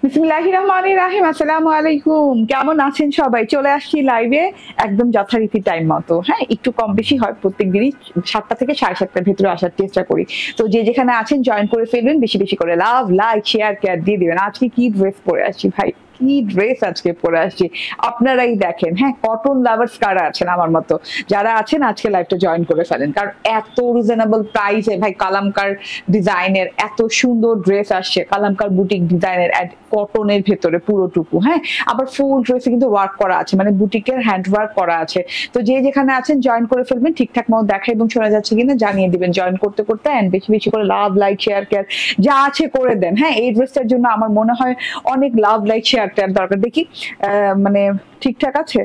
বিসমিল্লাহির রহমানির রহিম। আসসালামু আলাইকুম। কেমন আছেন সবাই? চলে আসছি লাইভে একদম যথারীতি টাইম মতো। হ্যাঁ, একটু কম বেশি হয়, প্রত্যেকদিনই 7টা থেকে 7:30টার ভিতরে আসার চেষ্টা করি। তো যে যেখানে আছেন জয়েন করে ফেলবেন, বেশি বেশি করে লাভ, লাইক, শেয়ার দিয়ে দিবেন। আজকে কি ড্রেস পরে আসছি ভাই, কি ড্রেস আজকে পরে আসছি আপনারাই দেখেন। হ্যাঁ, কটন লাভার্স কারা আছেন আমার মতো, যারা আছেন আজকে লাইভটা জয়েন করে ফেলেন, কারণ এত রিজনেবল প্রাইসে ভাই কালামকার ডিজাইনের এত সুন্দর ড্রেস আসছে, কালামকার বুটিক ডিজাইনের কটনের ভেতরে পুরোটুকু। হ্যাঁ, আবার ফুল ড্রেসে কিন্তু ওয়ার্ক করা আছে, মানে বুটিকের হ্যান্ড ওয়ার্ক করা আছে। তো যে যেখানে আছেন জয়েন করে ফেলবেন, ঠিকঠাক মতো দেখা এবং শোনা যাচ্ছে কিনা জানিয়ে দিবেন জয়েন করতে করতে। এন্ড বেশি বেশি করে লাভ, লাইক, শেয়ার যা আছে করে দেন। হ্যাঁ, এই ড্রেসটার জন্য আমার মনে হয় অনেক লাভ, লাইক, শেয়ার দরকার। দেখি মানে ঠিকঠাক আছে।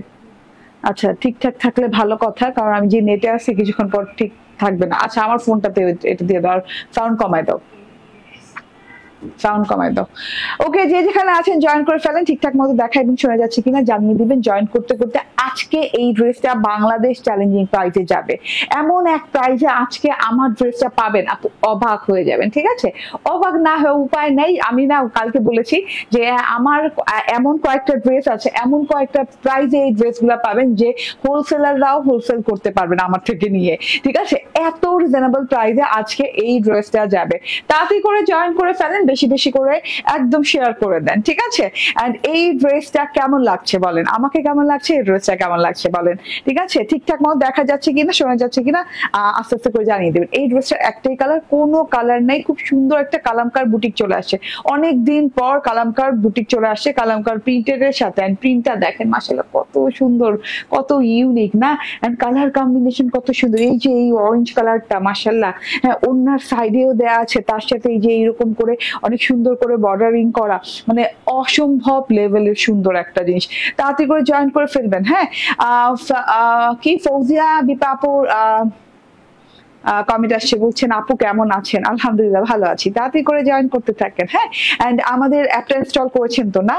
আচ্ছা, ঠিকঠাক থাকলে ভালো কথা, কারণ আমি যে নেটে আছি কিছুক্ষণ পর ঠিক থাকবে না। আচ্ছা, আমার ফোনটাতে এটা দিয়ে দাও, সাউন্ড কমায় দাও, সাউন্ড কমাই দাও। ওকে, যে যেখানে আছেন জয়েন করে ফেলেন, ঠিকঠাক মতো দেখা এবং শোনা যাচ্ছে কিনা জানিয়ে দিবেন জয়েন করতে করতে। আজকে এই ড্রেসটা বাংলাদেশ চ্যালেঞ্জিং প্রাইসে যাবে, এমন এক প্রাইসে আজকে আমার ড্রেসটা পাবেন, আপনি অবাক হয়ে যাবেন। ঠিক আছে, অবাক না হয়ে উপায় নেই। আমি না কালকে বলেছি যে আমার এমন কয়েকটা ড্রেস আছে, এমন কয়েকটা প্রাইসে এই ড্রেসগুলো পাবেন যে হোলসেলাররাও হোলসেল করতে পারবেন আমার থেকে নিয়ে। ঠিক আছে, এত রিজনেবল প্রাইসে আজকে এই ড্রেসটা যাবে। তাড়াতাড়ি করে জয়েন করে ফেলেন, বেশি বেশি করে একদম শেয়ার করে দেন। ঠিক আছে, এন্ড এই ড্রেসটা কেমন লাগছে বলেন, আমাকে কেমন লাগছে, এই ড্রেসটা কেমন লাগছে বলেন। ঠিক আছে, ঠিকঠাক মতো দেখা যাচ্ছে কিনা শোনা যাচ্ছে কিনা আস্তে আস্তে করে জানিয়ে দেবেন। এই ড্রেসটার একটাই কালার, কোনো কালার নেই, খুব সুন্দর একটা কালামকার বুটিক চলে আসছে। অনেক দিন পর কালামকার বুটিক চলে আসছে কালামকার প্রিন্টের সাথে। এন্ড প্রিন্টটা দেখেন মাশাআল্লাহ কত সুন্দর, কত ইউনিক না। এন্ড কালার কম্বিনেশন কত সুন্দর, এই যে এই অরেঞ্জ কালারটা মাশাআল্লাহ। হ্যাঁ, ওনার সাইডেও দেয়া আছে, তার সাথে এই যে এইরকম করে অনেক সুন্দর করে বর্ডারিং করা, মানে অসম্ভব লেভেলের সুন্দর একটা জিনিস। তাড়াতাড়ি করে জয়েন করে ফেলবেন। হ্যাঁ, কি ফৌজিয়া বিপাপুর কমেন্ট আসছে, বলছেন আপু কেমন আছেন? আলহামদুলিল্লাহ ভালো আছি। তাড়াতাড়ি করে জয়েন করতে থাকেন। হ্যাঁ, এন্ড আমাদের অ্যাপটা ইনস্টল করেছেন তো না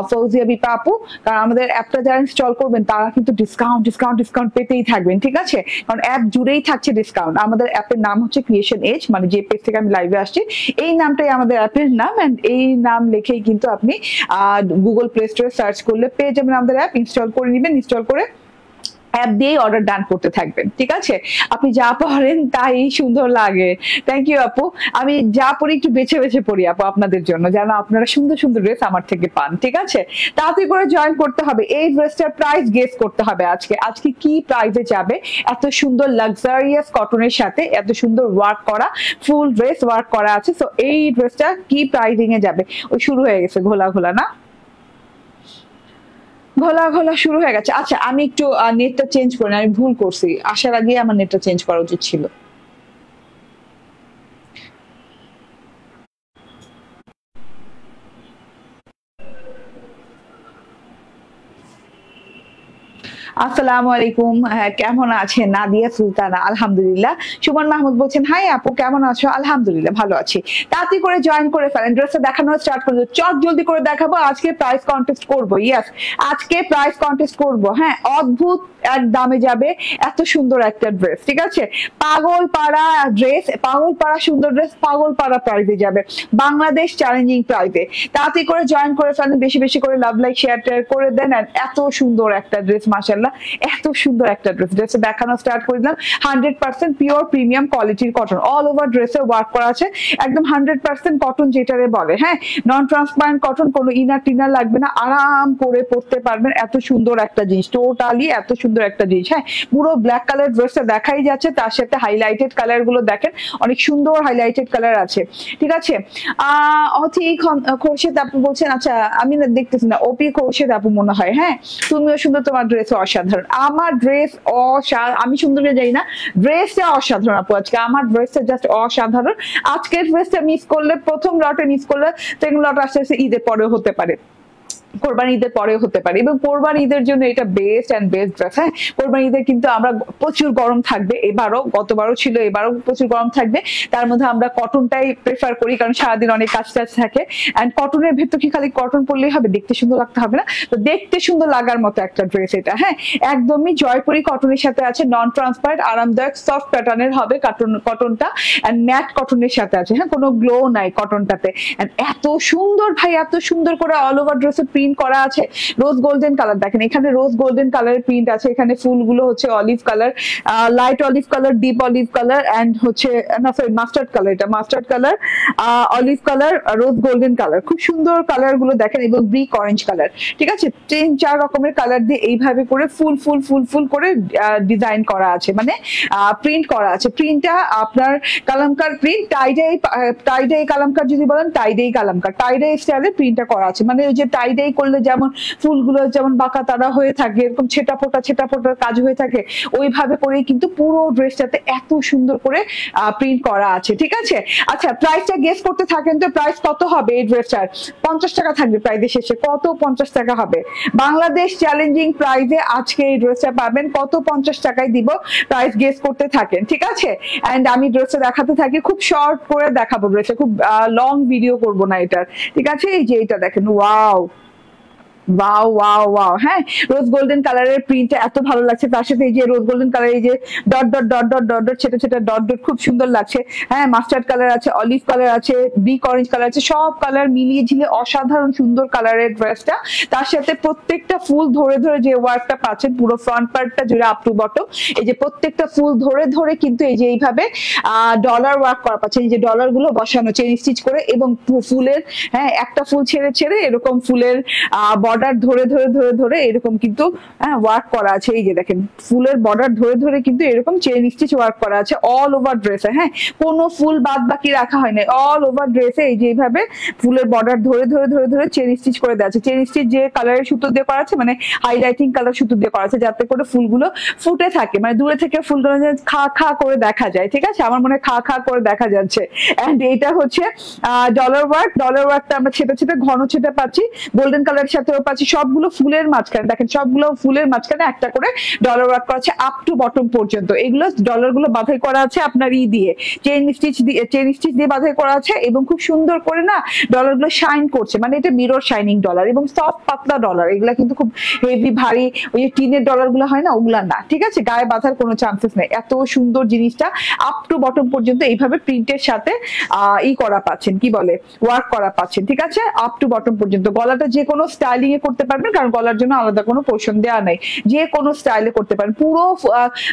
ফৌজিয়া বিপা আপু? কারণ আমাদের অ্যাপটা যারা ইনস্টল করবেন তারা কিন্তু ডিসকাউন্ট ডিসকাউন্ট ডিসকাউন্ট পেতেই থাকবেন। ঠিক আছে, কারণ অ্যাপ জুড়েই থাকছে ডিসকাউন্ট। আমাদের অ্যাপের নাম হচ্ছে ক্রিয়েশন এজ, মানে যে পেজ থেকে আমি লাইভে আসছি এই নামটাই আমাদের অ্যাপের নাম। এন্ড এই নাম লিখেই কিন্তু আপনি গুগল প্লে স্টোরে সার্চ করলে পেয়ে যাবেন আমাদের অ্যাপ। ইনস্টল করে নেবেন, ইনস্টল করে অ্যাপ দিয়ে অর্ডার ডান করতে থাকবেন। ঠিক আছে, আপনি যা পড়েন তাই সুন্দর লাগে। থ্যাংক ইউ আপু। আমি যা পড়ি একটু বেছে বেছে পড়ি আপু আপনাদের জন্য, যেন আপনারা সুন্দর সুন্দর ড্রেস আমার থেকে পান। ঠিক আছে, তাড়াতাড়ি করে জয়েন করতে হবে। এই ড্রেসটার প্রাইস গেস করতে হবে আজকে, আজকে কি প্রাইসে যাবে। এত সুন্দর লাক্সারিয়াস কটনের সাথে এত সুন্দর ওয়ার্ক করা, ফুল ড্রেস ওয়ার্ক করা আছে। তো এই ড্রেসটা কি প্রাইসিং এ যাবে? ওই শুরু হয়ে গেছে ঘোলা ঘোলা না, ঘোলা ঘোলা শুরু হয়ে গেছে। আচ্ছা, আমি একটু নেটটা চেঞ্জ করি, আমি ভুল করছি, আসার আগে আমার নেটটা চেঞ্জ করা উচিত ছিল। আসসালামু আলাইকুম, কেমন আছেন? নাদিয়া সুলতানা, আলহামদুলিল্লাহ। সুমন মাহমুদ বলছেন হাই আপু কেমন আছো? আলহামদুলিল্লাহ ভালো আছি। তাড়াতাড়ি করে জয়েন করে ফেলেন, ড্রেসটা দেখানো স্টার্ট করে দেবো। চট জলদি করে দেখাবো, আজকে প্রাইস কন্টেস্ট করবো। ইয়েস, আজকে প্রাইস কন্টেস্ট করবো। হ্যাঁ, অদ্ভুত এক দামে যাবে এত সুন্দর একটা ড্রেস। ঠিক আছে, পাগল পাড়া ড্রেস, পাগল পাড়া সুন্দর ড্রেস, পাগল পাড়া প্রাইসে যাবে, বাংলাদেশ চ্যালেঞ্জিং প্রাইসে। তাড়াতাড়ি করে জয়েন করে ফেলেন, বেশি বেশি করে লাভ, লাইক, শেয়ার করে দেন। এত সুন্দর একটা ড্রেস মাশাআল্লাহ, এত সুন্দর একটা ড্রেস। ড্রেসে দেখানো স্টার্ট করে দিলাম। 100% পিওর প্রিমিয়াম কোয়ালিটির কটন, অল ওভার ড্রেসে ওয়ার্ক করা আছে, একদম 100% কটন যেটারে বলে। হ্যাঁ, নন ট্রান্সপারেন্ট কটন, কোনো ইনার টিনার লাগবে না, আরাম করে পরতে পারবেন। এত সুন্দর একটা জিনিস, টোটালি এত সুন্দর একটা জিনিস। হ্যাঁ, পুরো ব্ল্যাক কালার ড্রেসটা দেখাই যাচ্ছে, তার সাথে হাইলাইটেড কালার গুলো দেখেন, অনেক সুন্দর হাইলাইটেড কালার আছে। ঠিক আছে, খোরশেদ আপু বলছেন, আচ্ছা আমি না দেখতেছি না, ওপি খোরশেদ আপু মনে হয়। হ্যাঁ, তুমিও সুন্দর, তোমার ড্রেস অসাধারণ। আমার ড্রেস আমি সুন্দর যাই না, ড্রেসটা অসাধারণ আপু। আজকে আমার ড্রেসটা জাস্ট অসাধারণ। আজকের ড্রেসটা মিস করলে, প্রথম লটে মিস করলে সেকেন্ড লট আস্তে আস্তে ঈদের পরেও হতে পারে। কোরবানি ঈদের পরে হতে পারে, এবং কোরবানি ঈদের জন্য এটা বেস্ট অ্যান্ড বেস্ট ড্রেস। হ্যাঁ, কোরবানি ঈদের কিন্তু আমরা প্রচুর গরম থাকবে, এবারও গতবারও ছিল, এবারও প্রচুর গরম থাকবে। তার মধ্যে আমরা কটনটাই প্রেফার করি, কারণ সারাদিন অনেক কাজ টাজ থাকে। অ্যান্ড কটনের ভেতর কি খালি কটন পরলেই হবে, দেখতে সুন্দর লাগতে হবে না? তো দেখতে সুন্দর লাগার মতো একটা ড্রেস এটা। হ্যাঁ, একদমই জয়পুরি কটনের সাথে আছে, নন ট্রান্সপারেন্ট, আরামদায়ক সফট প্যাটার্নের হবে কটনটা, অ্যান্ড ম্যাট কটনের সাথে আছে। হ্যাঁ, কোনো গ্লো নাই কটনটাতে। এত সুন্দর ভাই, এত সুন্দর করে অল ওভার ড্রেসে প্রিন্ট করা আছে, রোজ গোল্ডেন কালার। দেখেন এখানে রোজ গোল্ডেন কালারের প্রিন্ট আছে, এখানে ফুলগুলো হচ্ছে olive colour, light olive colour, deep olive colour, and হচ্ছে না সরি মাস্টার্ড কালার, এটা mustard colour, olive colour, rose golden colour, খুব সুন্দর কালার গুলো দেখেন, এবং ব্রিক অরেঞ্জ কালার। ঠিক আছে, 3-4 রকমের কালার দিয়ে এইভাবে করে ফুল ফুল ফুল ফুল করে ডিজাইন করা আছে, মানে প্রিন্ট করা আছে। প্রিন্টটা আপনার কালামকার প্রিন্ট, টাইডাই কালামকার যদি বলেন, টাইডাই কালামকার, টাইডাই স্টাইলে প্রিন্টটা করা আছে। মানে ওই যে টাইডাই করলে যেমন ফুলগুলো যেমন বাঁকা তারা হয়ে থাকে, এরকম ছেটা ফোটার কাজ হয়ে থাকে, ওইভাবে করেই কিন্তু পুরো ড্রেসটাতে এত সুন্দর করে প্রিন্ট করা আছে। ঠিক আছে, আচ্ছা প্রাইসটা গেস করতে থাকেন তো, প্রাইস কত হবে এই ড্রেসটার? 50 টাকা থাকবে প্রাইসের শেষে। কত? 50 টাকা হবে। বাংলাদেশ চ্যালেঞ্জিং প্রাইসে আজকে এই ড্রেসটা পাবেন। কত? 50 টাকায় দিব। প্রাইস গেস করতে থাকেন, ঠিক আছে? এন্ড আমি ড্রেসটা দেখাতে থাকি, খুব শর্ট করে দেখাবো ড্রেসটা, খুব লং ভিডিও করবো না এটার। ঠিক আছে, এই যে এটা দেখেন, ওয়াও ওয়াও ওয়াও ওয়াও। হ্যাঁ, রোজ গোল্ডেন কালারের প্রিন্টটা এত ভালো লাগছে, তার সাথে এই যে রোজ গোল্ডেন কালার, এই যে dot dot dot dot dot dot ছোট ছোট ডট ডট, খুব সুন্দর লাগছে। হ্যাঁ, মাস্টার্ড কালার আছে, অলিভ কালার আছে, ব্রিক অরেঞ্জ কালার আছে, সব কালার মিলিয়ে ঝিলে অসাধারণ সুন্দর কালারের ড্রেসটা। তার সাথে প্রত্যেকটা ফুল ধরে ধরে যে ওয়ার্কটা পাচ্ছেন পুরো ফ্রন্ট পার্টটা জুড়ে আপ টু বটম, এই যে প্রত্যেকটা ফুল ধরে ধরে কিন্তু এই যে এইভাবে ডলার ওয়ার্ক করা পাচ্ছেন, এই যে ডলার গুলো বসানো চেইন স্টিচ করে, এবং ফুলের, হ্যাঁ একটা ফুল ছেড়ে ছেড়ে এরকম ফুলের বর্ডার ধরে ধরে ধরে ধরে এরকম কিন্তু ওয়ার্ক করা আছে। এই যে দেখেন ফুলের বর্ডার ধরে ধরে কিন্তু এরকম চেইন স্টিচ ওয়ার্ক করা আছে অল ওভার ড্রেসে। হ্যাঁ, কোনো ফুল বাদ বাকি রাখা হয় না, অল ওভার ড্রেসে এই যে এইভাবে ফুলের বর্ডার ধরে ধরে ধরে ধরে চেইন স্টিচ করে দেওয়া আছে। চেইন স্টিচ যে কালারের সুতো দিয়ে করা আছে, মানে হাইলাইটিং কালার সুতো দিয়ে করা আছে, যাতে করে ফুলগুলো ফুটে থাকে, মানে দূরে থেকে ফুলগুলো খা খা করে দেখা যায়। ঠিক আছে, আমার মনে হয় খা খা করে দেখা যাচ্ছে। এন্ড এটা হচ্ছে ডলার ওয়ার্কটা আমরা ছেটে ছেটে ঘন ছেটে পাচ্ছি, গোল্ডেন কালারের সাথেও পাচ্ছি। সবগুলো ফুলের মাঝখানে দেখেন, সবগুলো ফুলের মাঝখানে একটা করে ডলার ওয়ার্ক করা আছে আপ টু বটম পর্যন্ত। এগুলো ডলার গুলো বাঁধাই করা আছে আপনার দিয়ে চেইন স্টিচ দিয়ে বাঁধাই করা আছে, এবং খুব সুন্দর করে না ডলার গুলো শাইন করছে, মানে এটা মিরর শাইনিং ডলার, এবং সফট পাতলা ডলার। এগুলা কিন্তু খুব হেভি ভারী ওই যে টিনের ডলার গুলো হয় না, ওগুলা না। ঠিক আছে, গায়ে বাঁধার কোনো চান্সেস নেই। এত সুন্দর জিনিসটা আপ টু বটম পর্যন্ত এইভাবে প্রিন্টের সাথে করা পাচ্ছেন, কি বলে ওয়ার্ক করা পাচ্ছেন। ঠিক আছে, আপ টু বটম পর্যন্ত। গলাটা যে কোনো স্টাইলিং এ করতে পারবেন, কারণ গলার জন্য আলাদা কোনো পোর্শন দেওয়া নাই, যে কোনো স্টাইলে করতে পারেন। পুরো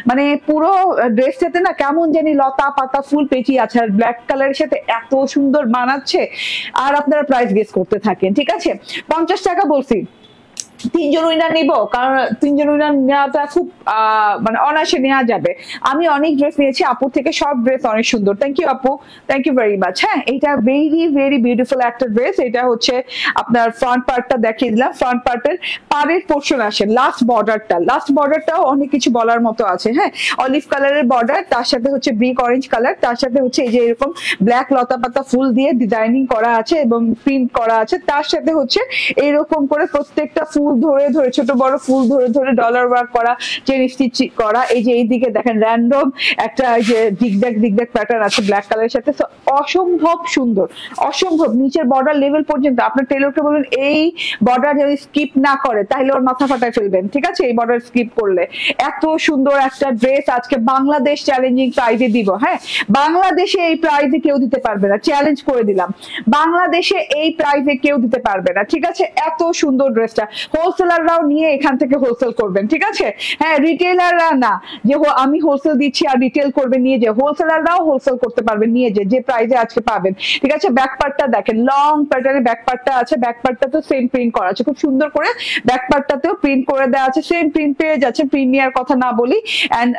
মানে পুরো ড্রেসটাতে না কেমন জানি লতা পাতা ফুল পেঁচি আছে, আর ব্ল্যাক কালারের সাথে এত সুন্দর মানাচ্ছে। আর আপনারা প্রাইস গেস করতে থাকেন। ঠিক আছে, 50 টাকা বলছি। 3 জন উইনার নিব, কারণ 3 জন উইনার নেওয়াটা খুব মানে অনায়াসে নেওয়া যাবে। আমি অনেক ড্রেস নিয়েছি আপুর থেকে, সব ড্রেস অনেক সুন্দর। থ্যাংক ইউ আপু, থ্যাংক ইউ ভেরি মাচ। হ্যাঁ, এটা ভেরি ভেরি বিউটিফুল একটা ড্রেস। এটা হচ্ছে আপনার ফ্রন্ট পার্টটা দেখিয়ে দিলাম, ফ্রন্ট পার্টের পাড়ের পোর্শন আসে, লাস্ট বর্ডারটাও অনেক কিছু বলার মতো আছে। হ্যাঁ, অলিভ কালারের বর্ডার, তার সাথে হচ্ছে ব্রিক অরেঞ্জ কালার, তার সাথে হচ্ছে এই যে এরকম ব্ল্যাক লতা পাতা ফুল দিয়ে ডিজাইনিং করা আছে এবং প্রিন্ট করা আছে। তার সাথে হচ্ছে এইরকম করে প্রত্যেকটা ফুল ধরে ধরে ছোট বড় ফুল ধরে ধরে ডলার ওয়ার্ক করা, চেইন স্টিচ করা। এই যে এইদিকে দেখেন র্যান্ডম একটা যে দিগদাগ প্যাটার্ন আছে ব্ল্যাক কালারের সাথে, অসম্ভব সুন্দর, অসম্ভব। নিচের বর্ডার লেভেল পর্যন্ত আপনার টেলরকে বলবেন এই বর্ডার যদি স্কিপ না করে তাহলে ওর মাথা ফাটায় ফেলবেন। ঠিক আছে, এই বর্ডার স্কিপ করলে। এত সুন্দর একটা ড্রেস আজকে বাংলাদেশ চ্যালেঞ্জিং প্রাইজে দিব। হ্যাঁ, বাংলাদেশে এই প্রাইজে কেউ দিতে পারবে না, চ্যালেঞ্জ করে দিলাম, বাংলাদেশে এই প্রাইজে কেউ দিতে পারবে না। ঠিক আছে, এত সুন্দর ড্রেসটা হোলসেলাররাও নিয়ে এখান থেকে হোলসেল করবেন। ঠিক আছে, হ্যাঁ রিটেলাররা না যে আমি হোলসেল দিচ্ছি আর রিটেল করবে নিয়ে যে, হোলসেলাররাও হোলসেল করতে পারবেন নিয়ে যে প্রাইজে আজকে পাবেন। ঠিক আছে, ব্যাক পার্টটা দেখেন, লং প্যাটার্নে ব্যাক পার্টটা আছে, ব্যাক পার্টটাতেও সেম প্রিন্ট করা আছে, খুব সুন্দর করে ব্যাক পার্টটাতেও প্রিন্ট করে দেওয়া আছে, সেম প্রিন্ট পেয়ে যাচ্ছে, প্রিন্ট নেওয়ার কথা না বলি। এন্ড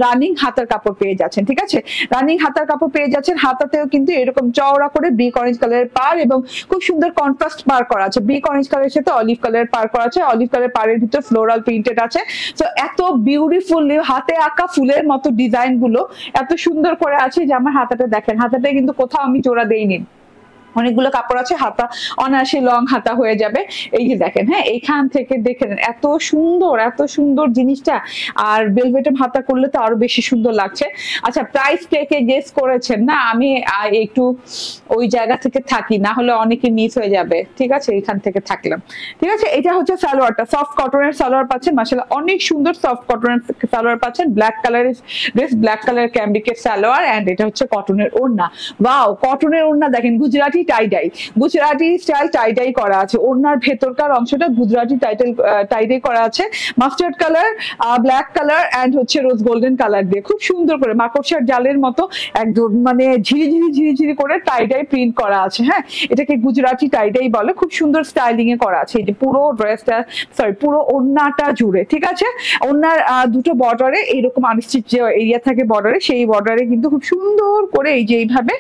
রানিং হাতার কাপড় পেয়ে যাচ্ছেন। ঠিক আছে, রানিং হাতার কাপড় পেয়ে যাচ্ছেন। হাতাতেও কিন্তু এরকম চওড়া করে ব্রিক অরেঞ্জ কালারের পার এবং খুব সুন্দর কন্ট্রাস্ট পার করা আছে, ব্রিক অরেঞ্জ কালারের সাথে অলিভ কালারের পার করা আছে, অলিভ কালার পাড়ের ভিতর ফ্লোরাল প্রিন্টেড আছে। তো এত বিউটিফুল হাতে আঁকা ফুলের মতো ডিজাইন গুলো এত সুন্দর করে আছে যে আমার হাতাটা দেখেন, হাতাটা কিন্তু কোথাও আমি জোড়া দেইনি, অনেকগুলো কাপড় আছে, হাতা অনায়াসে লং হাতা হয়ে যাবে। এই যে দেখেন, হ্যাঁ এইখান থেকে দেখেন এত সুন্দর জিনিসটা, আর বেলভেটে হাতা করলে তো আরো বেশি সুন্দর লাগছে। আচ্ছা, প্রাইস কে গেস করেছেন না? আমি একটু ওই জায়গা থেকে থাকি, না হলে অনেকে মিস হয়ে যাবে। ঠিক আছে, এখান থেকে থাকলাম। ঠিক আছে, এটা হচ্ছে সালোয়ারটা, সফট কটনের সালোয়ার পাচ্ছেন, মাশাআল্লাহ অনেক সুন্দর সফট কটনের সালোয়ার পাচ্ছেন। ব্ল্যাক কালারের ড্রেস, ব্ল্যাক কালার ক্যামব্রিকের সালোয়ার, এন্ড এটা হচ্ছে কটনের ওড়না। ওয়াও, কটনের ওড়না দেখেন, Gujarati tie dye, Gujarati style tie dye করা আছে। ওড়নার ভেতরকার অংশটা গুজরাটি টাইডাই করা আছে, mustard colour, black colour and হচ্ছে রোজ গোল্ডেন কালার দিয়ে খুব সুন্দর করে মাকড়সার জালের মতো একদম মানে ঝিরি করে টাইডাই প্রিন্ট করা আছে। হ্যাঁ, এটাকে গুজরাটি টাইডাই বলে, খুব সুন্দর স্টাইলিং এ করা আছে। এই যে পুরো ড্রেসটা, সরি পুরো ওড়নাটা জুড়ে। ঠিক আছে, ওড়নার দুটো বর্ডারে এইরকম আনস্টিচ যে এরিয়া থাকে বর্ডারে, সেই বর্ডারে কিন্তু খুব সুন্দর করে এই যে এইভাবে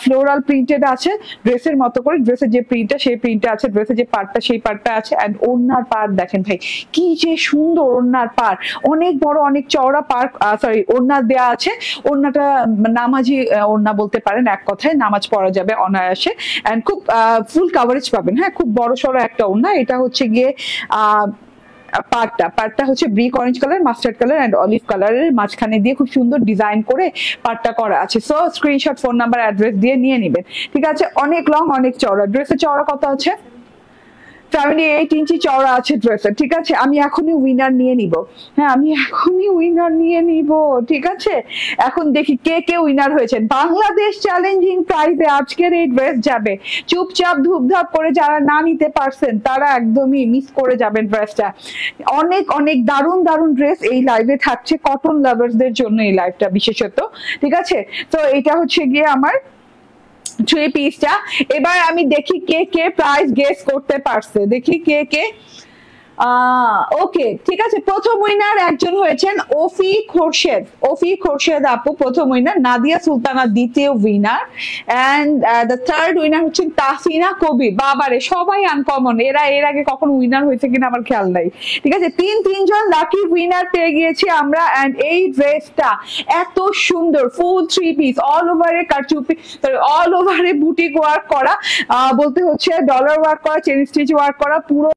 ফ্লোরাল প্রিন্টেড আছে ড্রেসের মতো করে। ড্রেসের যে প্রিন্টটা সেই প্রিন্টটা আছে, ড্রেসের যে পার্টটা সেই পার্টটা আছে। এন্ড ওড়নার পার্ট দেখেন ভাই, কি যে সুন্দর ওড়নার পার্ট, অনেক বড় অনেক চওড়া পার্ট, সরি ওড়না দেয়া আছে। ওড়নাটা নামাজি ওড়না বলতে পারেন, এক কথায় নামাজ পড়া যাবে অনায়াসে, এন্ড খুব ফুল কাভারেজ পাবেন। হ্যাঁ, খুব বড় সড়ো একটা ওড়না। এটা হচ্ছে গিয়ে পার্টটা হচ্ছে brick orange colour, mustard colour and olive কালারের মাঝখানে দিয়ে খুব সুন্দর ডিজাইন করে পার্টটা করা আছে। So screenshot, phone number, address দিয়ে নিয়ে নেবেন। ঠিক আছে, অনেক লং অনেক চওড়া। ড্রেসের চওড়া কত আছে? 78 ইঞ্চি চওড়া আছে ড্রেসের। ঠিক আছে, আমি এখনই উইনার নিয়ে নিব। হ্যাঁ, আমি এখনই উইনার নিয়ে নিব। ঠিক আছে, এখন দেখি কে উইনার হয়েছেন। বাংলাদেশ চ্যালেঞ্জিং প্রাইজে আজকের এই ড্রেস যাবে। চুপচাপ ধুপধাপ করে যারা না নিতে পারছেন তারা একদমই মিস করে যাবেন ড্রেসটা। অনেক দারুণ ড্রেস এই লাইভে থাকছে, কটন লাভার্সদের জন্য এই লাইভটা বিশেষত। ঠিক আছে, তো এটা হচ্ছে গিয়ে আমার 3 পিসটা। এবার আমি দেখি কে প্রাইস গেস করতে পারছে, দেখি কে। ওকে, ঠিক আছে, প্রথম উইনার একজন হয়েছেন ওফি খোরশেদ আপু, প্রথম উইনার। নাদিয়া সুলতানা দ্বিতীয় winner, and the third winner হচ্ছেন তাহসিনা কবির। বাবারে, সবাই আনকমন, এরা এর আগে কখনো উইনার হয়েছে কিনা আমার খেয়াল নাই। ঠিক আছে, তিনজন লাকি উইনার পেয়ে গিয়েছি আমরা। এন্ড এই ড্রেসটা এত সুন্দর, ফুল 3 পিস, অল ওভারে কারচুপি, অল ওভারে বুটিক ওয়ার্ক করা, বলতে হচ্ছে ডলার ওয়ার্ক করা, চেন স্টিচ ওয়ার্ক করা, পুরো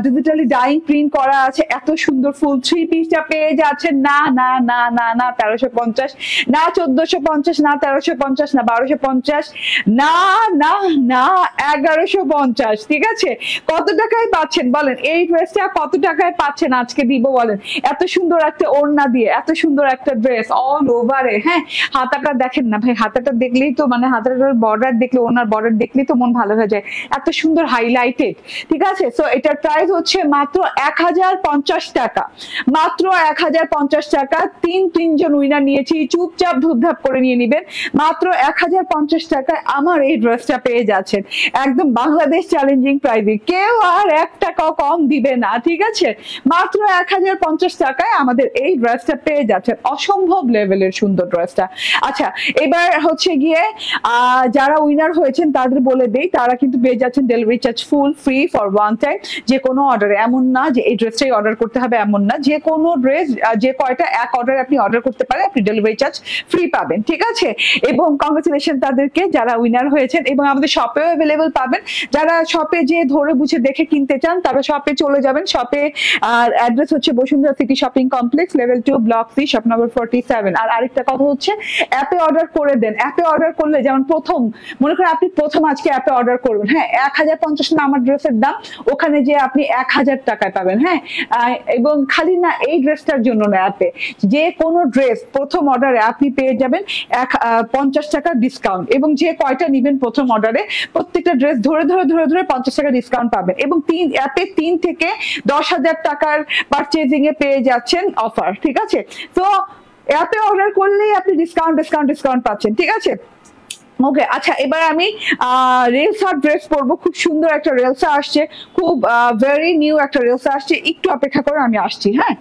ডিজিটালি ডাইং প্রিন্ট করা আছে। এত সুন্দর ফুল 3 পিসটা পেয়ে যাচ্ছে না 1350, না 1450, না 1350, না 1250, না 1150। ঠিক আছে, কত টাকায় পাচ্ছেন বলেন? এই ড্রেসটা কত টাকায় পাচ্ছেন আজকে দিব বলেন? এত সুন্দর একটা ওড়না দিয়ে, এত সুন্দর একটা ড্রেস অল ওভারে। হ্যাঁ, হাতাটা দেখেন না ভাই, হাতাটা দেখলেই তো মানে হাতাটার বর্ডার দেখলে, ওনার বর্ডার দেখলেই তো মন ভালো হয়ে যায়, এত সুন্দর হাইলাইটেড। ঠিক আছে, সো এটার প্রাইস হচ্ছে মাত্র 1050 টাকা, মাত্র 1050 টাকা। তিনজন উইনার নিয়েছি, চুপচাপ ধুপধাপ করে নিয়ে নিবেন। মাত্র 1050 টাকায় আমার এই ড্রেসটা পেয়ে যাচ্ছেন, একদম বাংলাদেশ চ্যালেঞ্জিং প্রাইসে, কেউ আর 1 টাকাও কম দিবে না। ঠিক আছে, মাত্র 1050 টাকায় আমাদের এই ড্রেসটা পেয়ে যাচ্ছেন, অসম্ভব লেভেলের সুন্দর ড্রেসটা। আচ্ছা, এবার হচ্ছে গিয়ে যারা উইনার হয়েছেন তাদের বলে দেই, তারা কিন্তু পেয়ে যাচ্ছেন delivery charge full free for one time. যে কোনো অর্ডারে, এমন না যে এই ড্রেসটাই অর্ডার করতে হবে এমন না, যে কোনো ড্রেস যে কয়টা এক অর্ডারে আপনি অর্ডার করতে পারেন, আপনি ডেলিভারি চার্জ ফ্রি পাবেন। ঠিক আছে, এবং কংগ্রেচুলেশন তাদেরকে যারা উইনার হয়েছেন। এবং আমাদের শপেও অ্যাভেলেবল পাবেন, যারা শপে যে ধরে বুঝে দেখে কিনতে চান তারা শপে চলে যাবেন। শপে অ্যাড্রেস হচ্ছে Bashundhara city shopping complex, level 2, block 3, shop number 47। আর আরেকটা কথা হচ্ছে, অ্যাপে অর্ডার করে দেন। অ্যাপে অর্ডার করলে, যেমন প্রথম মনে করেন আপনি প্রথম আজকে অ্যাপে অর্ডার করবেন, হ্যাঁ 1050 না আমার ড্রেসের দাম, ওখানে যে আপনি 1000 টাকায় পাবেন। হ্যাঁ, এবং খালি না এই ড্রেসটার জন্য না, অ্যাপে যে কোনো ড্রেস প্রথম অর্ডারে আপনি পেয়ে যাবেন 50 টাকা ডিসকাউন্ট, এবং যে কয়টা নিবেন প্রথম অর্ডারে প্রত্যেকটা ড্রেস ধরে 50 টাকা ডিসকাউন্ট পাবেন। এবং অ্যাপে 3 থেকে 10,000 টাকার পারচেজিং এ পেয়ে যাচ্ছেন অফার। ঠিক আছে, তো অ্যাপে অর্ডার করলেই আপনি ডিসকাউন্ট পাচ্ছেন। ঠিক আছে, ওকে। আচ্ছা, এবার আমি রেলসা ড্রেস পরবো, খুব সুন্দর একটা রেলসা আসছে, খুব ভেরি নিউ একটা রেলসা আসছে, একটু অপেক্ষা করে আমি আসছি। হ্যাঁ,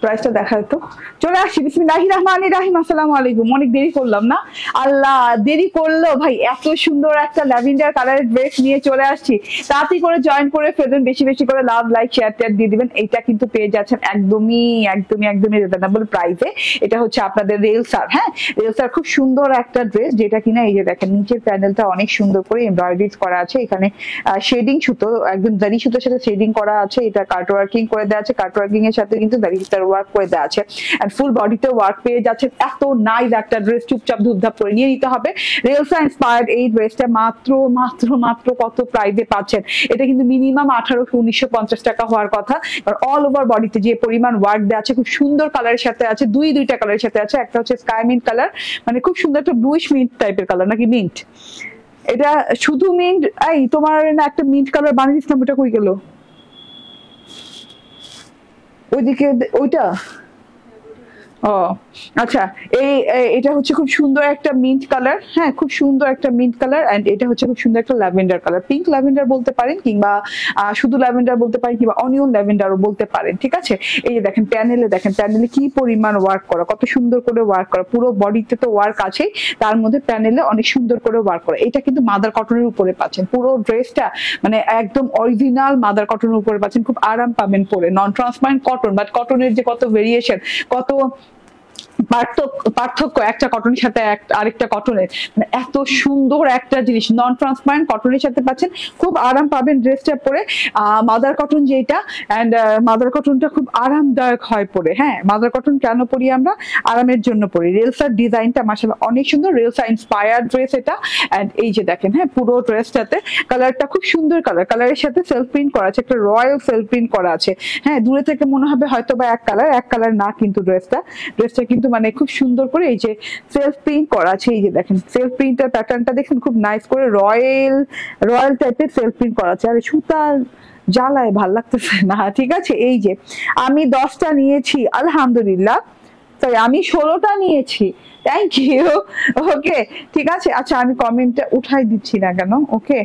প্রাইসটা দেখায় তো। চলে আসছি, বিসমিল্লাহির রহমানির রহিম। আসসালামু আলাইকুম। অনেক দেরি করলাম না? আল্লাহ, দেরি করলো ভাই। এত সুন্দর একটা ল্যাভেন্ডার কালারের ড্রেস নিয়ে চলে আসছি। তাড়াতাড়ি করে জয়েন করে ফেলবেন, বেশি বেশি করে লাভ, লাইক, শেয়ার টেয়ার দিয়ে দিবেন। এইটা কিন্তু পেয়ে যাচ্ছেন একদমই একদমই একদমই রিজনেবল প্রাইসে। এটা হচ্ছে আপনাদের রেলসার। হ্যাঁ, রেলসার খুব সুন্দর একটা ড্রেস, যেটা কিনা এই যে দেখেন নিচের প্যানেলটা অনেক সুন্দর করে এমব্রয়ডারি করা আছে। এখানে শেডিং সুতো, একদম দাড়ি সুতোর সাথে শেডিং করা আছে। এটা কাট ওয়ার্কিং করে দেওয়া আছে, কাট ওয়ার্কিং এর সাথে কিন্তু দাড়ি সুতার ওয়ার্ক করে দেওয়া আছে। এন্ড ফুল বডিতে ওয়ার্ক পেয়ে যাচ্ছে। এত নাইস একটা ড্রেস, চুপচাপ ধুপধাপ করে নিয়ে নিতে হবে। রেলসা ইন্সপায়ার্ড এই ড্রেসটা মাত্র মাত্র মাত্র কত প্রাইসে পাচ্ছেন? এটা কিন্তু মিনিমাম 1850 টাকা হওয়ার কথা। কারণ অল ওভার বডিতে যে পরিমাণ ওয়ার্ক দেওয়া আছে, খুব সুন্দর কালারের সাথে আছে। দুইটা কালারের সাথে আছে। একটা হচ্ছে স্কাই মিন্ট কালার, মানে খুব সুন্দর একটা ব্লুইশ মিন্ট টাইপের কালার, নাকি মিন্ট? এটা শুধু মিন্ট। এই তোমার না একটা মিন্ট কালার বানিয়ে দিচ্ছিলাম, ওটা কই গেল? ওইদিকে ওইটা। ও আচ্ছা, এটা হচ্ছে খুব সুন্দর একটা মিন্ট কালার। হ্যাঁ, খুব সুন্দর একটা মিন্ট কালার। এন্ড এটা হচ্ছে খুব সুন্দর একটা ল্যাভেন্ডার কালার, পিঙ্ক ল্যাভেন্ডার বলতে পারেন, কিংবা শুধু ল্যাভেন্ডার বলতে পারেন, কিংবা অনিয়ন ল্যাভেন্ডারও বলতে পারেন। ঠিক আছে, এই যে দেখেন প্যানেলে, দেখেন প্যানেলে কি পরিমাণ ওয়ার্ক করা, কত সুন্দর করে ওয়ার্ক করা। পুরো বডিতে তো ওয়ার্ক আছেই, তার মধ্যে প্যানেলে অনেক সুন্দর করে ওয়ার্ক করা। এটা কিন্তু মাদার কটনের উপরে পাচ্ছেন। পুরো ড্রেসটা মানে একদম অরিজিনাল মাদার কটনের উপরে পাচ্ছেন। খুব আরাম পাবেন পরে। নন ট্রান্সপারেন্ট কটন, বাট কটনের যে কত ভেরিয়েশন, কত পার্থক্য একটা কটনের সাথে আরেকটা কটনের, মানে এত সুন্দর একটা জিনিস। নন ট্রান্সপারেন্ট কটনের সাথে পাচ্ছেন, খুব আরাম পাবেন ড্রেসটা পরে। মাদার কটন যেটা, এন্ড মাদার কটনটা খুব আরামদায়ক হয় পরে। হ্যাঁ, মাদার কটন কেন পরি আমরা? আরামের জন্য পরি। রেলসার ডিজাইনটা মাশাআল্লাহ অনেক সুন্দর, রেলসা ইন্সপায়ার্ড ড্রেস এটা। এন্ড এই যে দেখেন, হ্যাঁ, পুরো ড্রেসটাতে কালারটা খুব সুন্দর কালার, কালারের সাথে সেলফ প্রিন্ট করা আছে, একটা রয়্যাল সেলফ প্রিন্ট করা আছে। হ্যাঁ, দূরে থেকে মনে হবে হয়তো বা এক কালার না, কিন্তু ড্রেসটা কিন্তু মানে খুব সুন্দর করে এই যে সেলফ প্রিন্ট করা আছে। এই যে দেখেন সেলফ প্রিন্টের প্যাটার্নটা দেখেন, খুব নাইস করে রয়্যাল টাইপের সেলফ প্রিন্ট করা আছে। আর সুতার জ্বালায় ভাল লাগতেছে না। ঠিক আছে, এই যে আমি 10টা নিয়েছি আলহামদুলিল্লাহ, সরি আমি 16টা নিয়েছি। Thank you. ওকে, ঠিক আছে। আচ্ছা, আমি কমেন্টটা উঠাই দিচ্ছি না কেন? ওকে,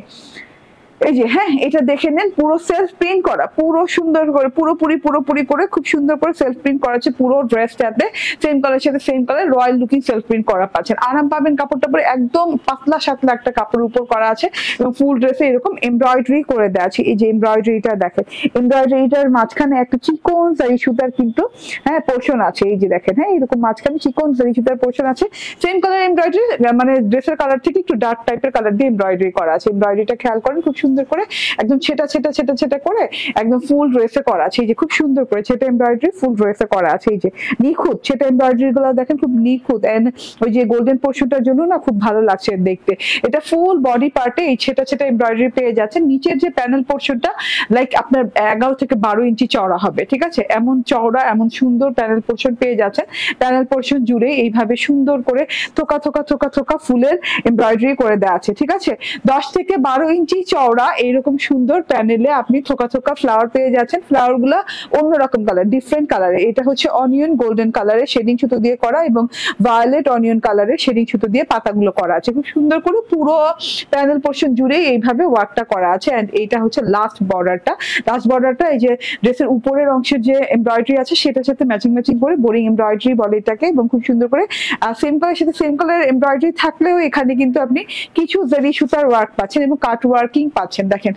এই যে হ্যাঁ, এটা দেখে নেন, পুরো সেলফ প্রিন্ট করা, পুরো সুন্দর করে পুরোপুরি করে খুব সুন্দর করে সেলফ প্রিন্ট করা আছে। পুরো ড্রেসটাতে সেম কালারের সাথে same colour royal looking self print করা পাচ্ছেন। আরাম পাবেন কাপড়টা পরে, একদম পাতলা সাতলা একটা কাপড়ের উপর করা আছে, এবং ফুল ড্রেসে এরকম এমব্রয়ডারি করে দেওয়া আছে। এই যে এমব্রয়ডারিটা দেখেন, এমব্রয়ডারিটার মাঝখানে একটা চিকন জারি সুতার কিন্তু হ্যাঁ পোর্শন আছে। এই যে দেখেন, হ্যাঁ, এরকম মাঝখানে চিকন জারি সুতার পোর্শন আছে। সেম কালার এমব্রয়ডারি, মানে ড্রেসের কালার থেকে একটু ডার্ক টাইপের কালার দিয়ে এমব্রয়ডারি করা আছে। এমব্রয়ডারিটা খেয়াল করেন, খুব সুন্দর সুন্দর করে একদম ছেটা ছেটা ছেটা ছেটা করে একদম ফুল ড্রেসে করা আছে। এই যে খুব সুন্দর করে ছেটা এমব্রয়ডারি ফুল ড্রেসে করা আছে। এই যে নিখুঁত ছেটা এমব্রয়ডারি গুলো দেখেন, খুব নিখুঁত, এন্ড ওই যে গোল্ডেন পোর্শনটার জন্য না খুব ভালো লাগছে দেখতে। এটা ফুল বডি পার্টে এই ছেটা ছেটা এমব্রয়ডারি পেয়ে যাচ্ছে। নিচের যে প্যানেল পোর্শনটা লাইক আপনার 11 থেকে 12 ইঞ্চি চওড়া হবে, ঠিক আছে, এমন চওড়া এমন সুন্দর প্যানেল পোর্শন পেয়ে যাচ্ছেন। প্যানেল পোর্শন জুড়ে এইভাবে সুন্দর করে থোকা থোকা থোকা থোকা ফুলের এমব্রয়ডারি করে দেওয়া আছে, ঠিক আছে। 10 থেকে 12 ইঞ্চি চওড়া এইরকম সুন্দর প্যানেলে আপনি থোকা থোকা ফ্লাওয়ার পেয়ে যাচ্ছেন। ফ্লাওয়ার গুলা অন্যরকম কালার, ডিফারেন্ট কালারে। এটা হচ্ছে অনিয়ন গোল্ডেন কালারের শেডিং সুতো দিয়ে করা এবং ভায়োলেট অনিয়ন কালারের শেডিং সুতো দিয়ে পাতাগুলো করা আছে। খুব সুন্দর করে পুরো প্যানেল পোর্শন জুড়ে এইভাবে ওয়ার্কটা করা আছে। এন্ড এইটা হচ্ছে লাস্ট বর্ডারটা। লাস্ট বর্ডারটা এই যে ড্রেসের উপরের অংশের যে এমব্রয়ডারি আছে সেটার সাথে ম্যাচিং ম্যাচিং করে বোরিং এমব্রয়ডারি বলে এটাকে, এবং খুব সুন্দর করে সেম কালারের সাথে সেম কালারের এমব্রয়ডারি থাকলেও এখানে কিন্তু আপনি কিছু জারি সুতার ওয়ার্ক পাচ্ছেন এবং কাট ওয়ার্কিং পাচ্ছেন। দেখেন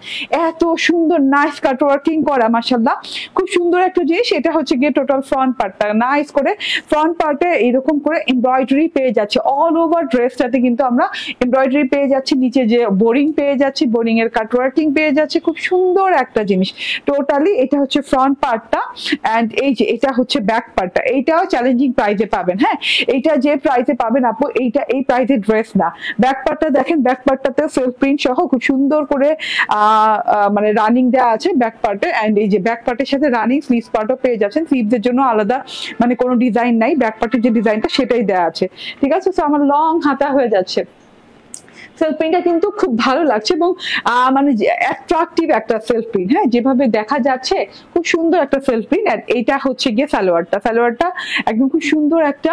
এত সুন্দর নাইস কাট ওয়ার্কিং করা, মাশাআল্লাহ খুব সুন্দর একটা জিনিস। এটা হচ্ছে গিয়ে টোটাল ফ্রন্ট পার্টটা নাইস করে ফ্রন্ট পার্টে এরকম করে এমব্রয়ডারি পেয়ে যাচ্ছে। অল ওভার ড্রেসটাতে কিন্তু আমরা এমব্রয়ডারি পেয়ে যাচ্ছি, নিচে যে বোরিং পেয়ে যাচ্ছি, বোরিং এর কাট ওয়ার্কিং পেয়ে যাচ্ছে। খুব সুন্দর একটা জিনিস টোটালি। এটা হচ্ছে ফ্রন্ট পার্টটা, এন্ড এই যে এটা হচ্ছে ব্যাক পার্টটা। এইটাও চ্যালেঞ্জিং প্রাইসে পাবেন। হ্যাঁ, এইটা যে প্রাইসে পাবেন আপু, এইটা এই প্রাইসের ড্রেস না। ব্যাক পার্টটা দেখেন, ব্যাক পার্টটাতেও সেলফ প্রিন্ট সহ খুব সুন্দর করে মানে রানিং দেওয়া আছে ব্যাক পার্টে। এন্ড এই যে ব্যাক পার্টের সাথে রানিং স্লিভস পার্টও পেয়ে যাচ্ছেন। স্লিভসের জন্য আলাদা মানে কোনো ডিজাইন নাই, ব্যাক পার্টের যে ডিজাইনটা সেটাই দেওয়া আছে, ঠিক আছে। তো আমার লং হাতা হয়ে যাচ্ছে। সেলফ প্রিন্টটা কিন্তু খুব ভালো লাগছে এবং মানে অ্যাট্রাকটিভ একটা সেলফ প্রিন্ট। হ্যাঁ, যেভাবে দেখা যাচ্ছে খুব সুন্দর একটা সেলফ প্রিন্ট। আর এইটা হচ্ছে গিয়ে সালোয়ারটা। সালোয়ারটা একদম খুব সুন্দর একটা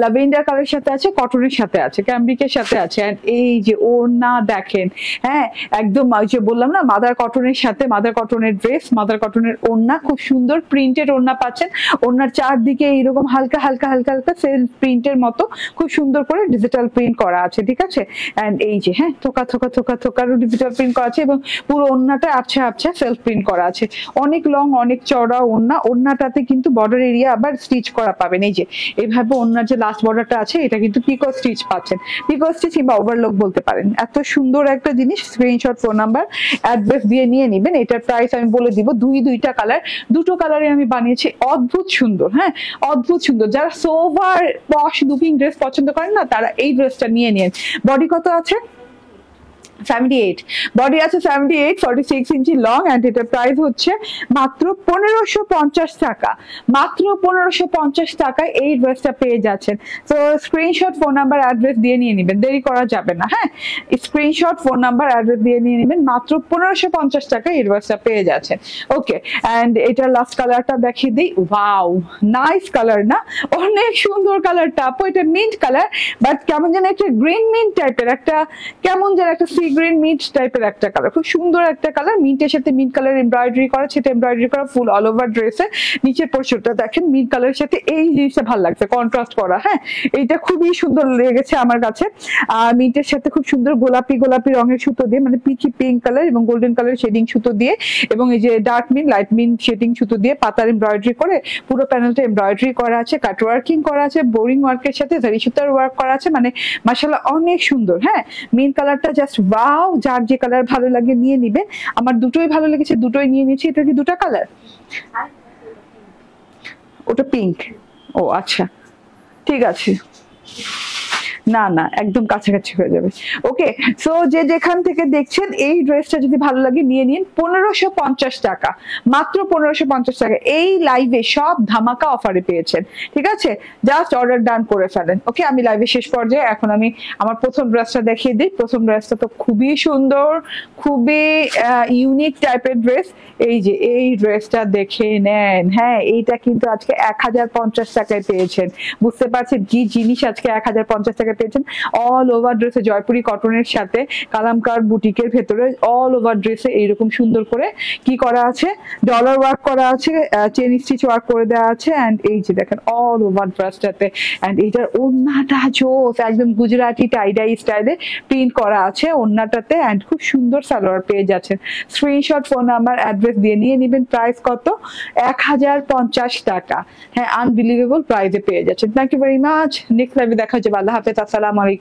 ল্যাভেন্ডার কালারের সাথে আছে, কটনের সাথে আছে, ক্যামব্রিকের সাথে আছে। আর এই যে ওড়না দেখেন, হ্যাঁ একদম ওই যে বললাম না মাদার কটনের সাথে, মাদার কটনের ড্রেস, মাদার কটনের ওড়না, খুব সুন্দর প্রিন্টেড ওড়না পাচ্ছেন। ওড়নার চারদিকে এইরকম হালকা হালকা হালকা হালকা সেলফ প্রিন্টের মতো খুব সুন্দর করে ডিজিটাল প্রিন্ট করা আছে, ঠিক আছে। এন্ড এই যে হ্যাঁ থোকা থোকা থোকা থোকারও ডিজিটাল প্রিন্ট করা আছে এবং পুরো ওড়নাটা আবছা আবছা সেলফ প্রিন্ট করা আছে। অনেক লং অনেক চওড়া ওড়না। ওড়নাটাতে কিন্তু বর্ডার এরিয়া আবার স্টিচ করা পাবেন। এই যে এইভাবে ওড়নার যে লাস্ট বর্ডারটা আছে এটা কিন্তু পিকো স্টিচ পাচ্ছেন, পিকো স্টিচ কিংবা ওভারলক বলতে পারেন। এত সুন্দর একটা জিনিস। স্ক্রিনশট, ফোন নাম্বার, অ্যাড্রেস দিয়ে নিয়ে নেবেন। এটার প্রাইস আমি বলে দিব। দুইটা কালার, দুটো কালারে আমি বানিয়েছি, অদ্ভুত সুন্দর। হ্যাঁ, অদ্ভুত সুন্দর। যারা সোভার পশ লুকিং ড্রেস পছন্দ করেন না তারা এই ড্রেসটা নিয়ে নিন। বডি কত আছে? 78 বডি আছে, 78, 46 ইঞ্চি লং। এন্ড এটার প্রাইস হচ্ছে মাত্র 1550 টাকা। মাত্র 1550 টাকায় এই ড্রেসটা পেয়ে যাচ্ছেন। তো স্ক্রিনশট, ফোন নাম্বার, অ্যাড্রেস দিয়ে নিয়ে নেবেন, দেরি করা যাবে না। হ্যাঁ, স্ক্রিনশট, ফোন নাম্বার, অ্যাড্রেস দিয়ে নিয়ে নেবেন। মাত্র 1550 টাকায় এই ড্রেসটা পেয়ে যাচ্ছেন। ওকে, এন্ড এটার লাস্ট কালারটা দেখিয়ে দিই। ওয়াও, নাইস কালার না? অনেক সুন্দর কালারটা আপু। এটা মিন্ট কালার, বাট কেমন যেন একটা গ্রিন মিন্ট টাইপের, একটা কেমন যেন একটা গ্রিন মিন্ট টাইপের একটা কালার। খুব সুন্দর একটা কালার। মিন্টের সাথে মিন্ট কালার এমব্রয়ডারি করা, সেটা এমব্রয়ডারি করা ফুল অল ওভার ড্রেসে। নিচের পোর্শনটা দেখেন মিন্ট কালারের সাথে এই জিনিসটা ভালো লাগছে, কন্ট্রাস্ট করা। হ্যাঁ, এইটা খুবই সুন্দর লেগেছে আমার কাছে। মিন্টের সাথে খুব সুন্দর গোলাপি গোলাপি রঙের সুতো দিয়ে, মানে পিচি পিঙ্ক কালার এবং গোল্ডেন কালার শেডিং সুতো দিয়ে, এবং এই যে dark mint light mint shading সুতো দিয়ে পাতার এমব্রয়ডারি করে পুরো প্যানেলটা এমব্রয়ডারি করা আছে, কাট ওয়ার্কিং করা আছে, বোরিং ওয়ার্কের সাথে জারি সুতার ওয়ার্ক করা আছে। মানে মাশাআল্লাহ অনেক সুন্দর। হ্যাঁ, মিন্ট কালারটা জাস্ট ওয়াও। যার যে কালার ভালো লাগে নিয়ে নিবেন। আমার দুটোই ভালো লেগেছে, দুটোই নিয়ে নিয়েছি। এটা কি দুটো কালার? ওটা পিঙ্ক। ও আচ্ছা, ঠিক আছে। না না, একদম কাছাকাছি হয়ে যাবে। ওকে, সো যে যেখান থেকে দেখছেন এই ড্রেসটা যদি ভালো লাগে নিয়ে নিন। 1550 টাকা, মাত্র 1550 টাকা। এই লাইভে সব ধামাকা অফারে পেয়েছেন, ঠিক আছে। জাস্ট অর্ডার ডান করে ফেলেন। ওকে, আমি লাইভে শেষ পর্যায়ে। এখন আমি আমার প্রথম ড্রেসটা দেখিয়ে দিই। প্রথম ড্রেসটা তো খুবই সুন্দর, খুবই ইউনিক টাইপের ড্রেস। এই যে এই ড্রেসটা দেখে নেন। হ্যাঁ, এইটা কিন্তু আজকে 1050 টাকায় পেয়েছেন। বুঝতে পারছেন কি জিনিস আজকে 1050 টাকায় পেয়েছেন। অল ওভার ড্রেসে জয়পুরি কটনের সাথে কালামকার বুটিকের ভেতরে অল ওভার ড্রেসে এইরকম সুন্দর করে কি করা আছে, ডলার ওয়ার্ক করা আছে, চেন স্টিচ ওয়ার্ক করে দেওয়া আছে। এন্ড এই যে দেখেন অল ওভার ড্রেসটাতে। এন্ড এইটার ওড়নাটা জোস, একদম গুজরাটি টাইডাই স্টাইলে প্রিন্ট করা আছে ওড়নাটাতে। এন্ড খুব সুন্দর সালোয়ার পেয়ে যাচ্ছেন। স্ক্রিনশট, ফোন নাম্বার, অ্যাড্রেস দিয়ে নিয়ে নেবেন। প্রাইস কত? 1050 টাকা। হ্যাঁ, আনবিলিভেবল প্রাইসে পেয়ে যাচ্ছেন। Thank you very much. Next লাইভে দেখা যাবে। আল্লাহ হাফেজ, আসসালামু আলাইকুম।